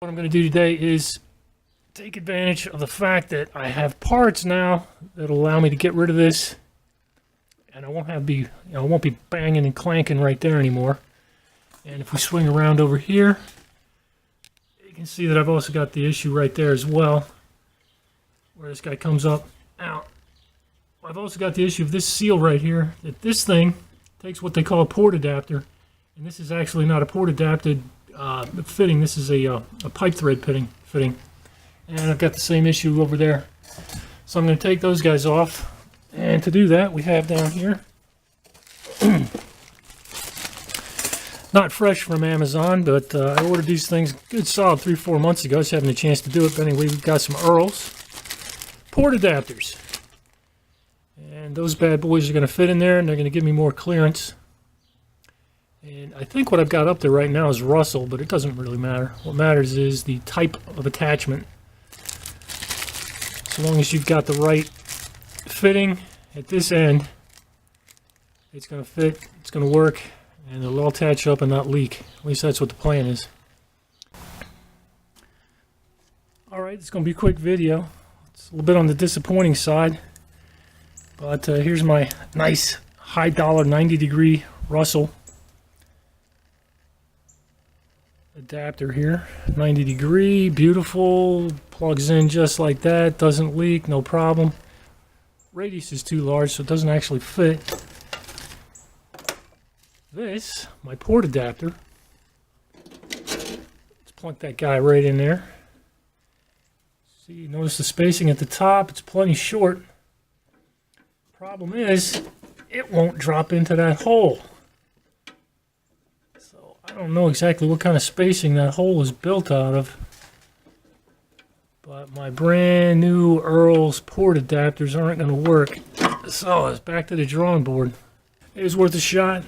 What I'm going to do today is take advantage of the fact that I have parts now that'll allow me to get rid of this, and I won't be banging and clanking right there anymore. And if we swing around over here, you can see that I've also got the issue right there as well, where this guy comes up out. I've also got the issue of this seal right here, that this thing takes what they call a port adapter, and this is actually not a port adapted fitting. This is a pipe thread fitting, and I've got the same issue over there. So I'm going to take those guys off, and to do that we have down here not fresh from Amazon, but I ordered these things good solid 3-4 months ago. Just having a chance to do it. But anyway, we've got some Earls port adapters, and those bad boys are going to fit in there, and they're going to give me more clearance. And I think what I've got up there right now is Russell, but it doesn't really matter. What matters is the type of attachment. So long as you've got the right fitting at this end, it's going to fit, it's going to work, and it'll all attach up and not leak. At least that's what the plan is. Alright, it's going to be a quick video. It's a little bit on the disappointing side, but here's my nice high dollar 90-degree Russell adapter here. 90-degree, beautiful, plugs in just like that, doesn't leak, no problem. Radius is too large, so it doesn't actually fit. This, my port adapter, let's plunk that guy right in there. See, notice the spacing at the top, it's plenty short. Problem is, it won't drop into that hole. I don't know exactly what kind of spacing that hole is built out of, but my brand new Earls port adapters aren't going to work. So it's back to the drawing board. It was worth a shot.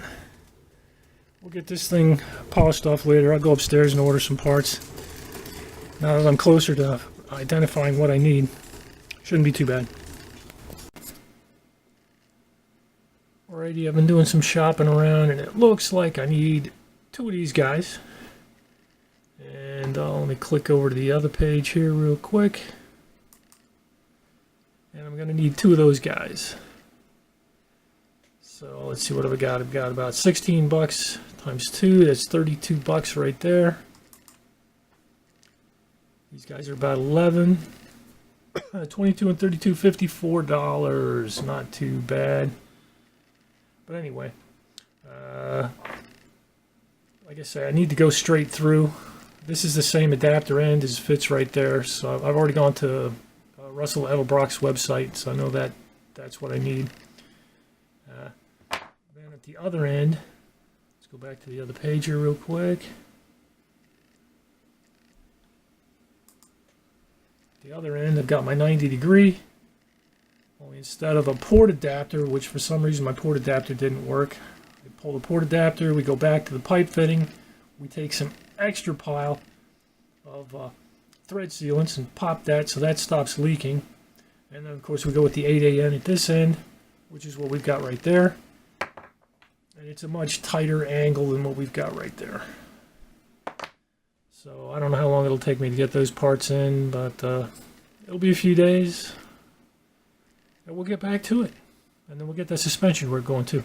We'll get this thing polished off later. I'll go upstairs and order some parts. Now that I'm closer to identifying what I need, shouldn't be too bad. Alrighty, I've been doing some shopping around, and it looks like I need 2 of these guys. And let me click over to the other page here real quick. And I'm going to need 2 of those guys. So let's see, what have I got? I've got about 16 bucks times 2. That's 32 bucks right there. These guys are about 11. 22 and 32, $54. Not too bad. But anyway, like I say, I need to go straight through. This is the same adapter end as fits right there. So I've already gone to Russell Edelbrock's website, so I know that that's what I need. Then at the other end, let's go back to the other page here real quick. The other end, I've got my 90-degree. Only instead of a port adapter, which for some reason my port adapter didn't work. We pull the port adapter, we go back to the pipe fitting, we take some extra pile of thread sealants and pop that so that stops leaking. And then of course we go with the 8AN at this end, which is what we've got right there. And it's a much tighter angle than what we've got right there. So I don't know how long it'll take me to get those parts in, but it'll be a few days. And we'll get back to it. And then we'll get that suspension where it's going to.